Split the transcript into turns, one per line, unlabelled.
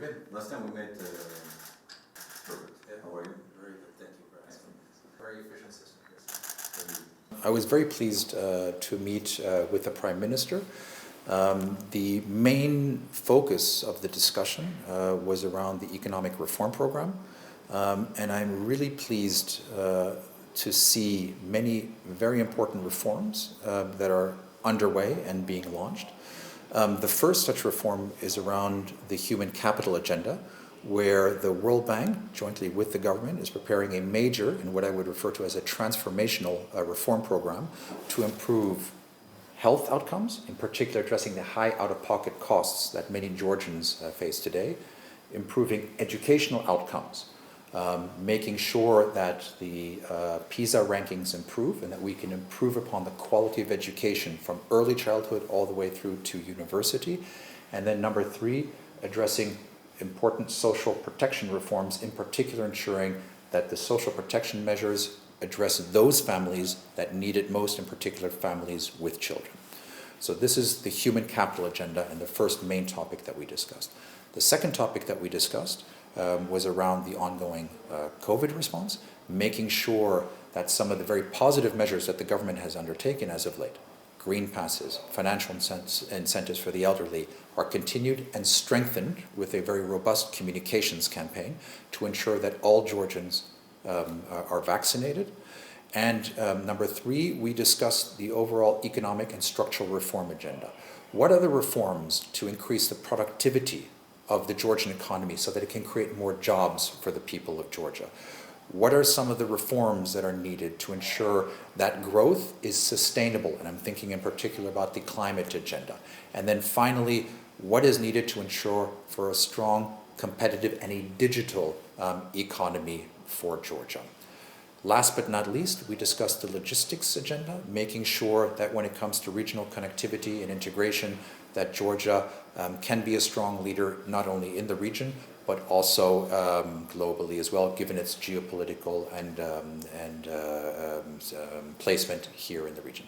Good. Last time we met, perfect.
Yeah.
How are you?
Very good. Thank you for asking. Very efficient system. Yes.
I was very pleased to meet with the Prime Minister. The main focus of the discussion was around the economic reform program, and I'm really pleased to see many very important reforms that are underway and being launched. The first such reform is around the human capital agenda, where the World Bank, jointly with the government, is preparing a major, and what I would refer to as a transformational reform program to improve health outcomes, in particular addressing the high out-of-pocket costs that many Georgians face today, improving educational outcomes, making sure that the PISA rankings improve and that we can improve upon the quality of education from early childhood all the way through to university. And then number three, addressing important social protection reforms, in particular ensuring that the social protection measures address those families that need it most, in particular families with children. So this is the human capital agenda and the first main topic that we discussed. The second topic that we discussed was around the ongoing COVID response, making sure that some of the very positive measures that the government has undertaken as of late, green passes, financial incentives for the elderly, are continued and strengthened with a very robust communications campaign to ensure that all Georgians are vaccinated. And number three, we discussed the overall economic and structural reform agenda. What are the reforms to increase the productivity of the Georgian economy so that it can create more jobs for the people of Georgia? What are some of the reforms that are needed to ensure that growth is sustainable? And I'm thinking in particular about the climate agenda. And then finally, what is needed to ensure for a strong, competitive, and a digital economy for Georgia? Last but not least, we discussed the logistics agenda, making sure that when it comes to regional connectivity and integration, that Georgia can be a strong leader not only in the region, but also globally as well, given its geopolitical and placement here in the region.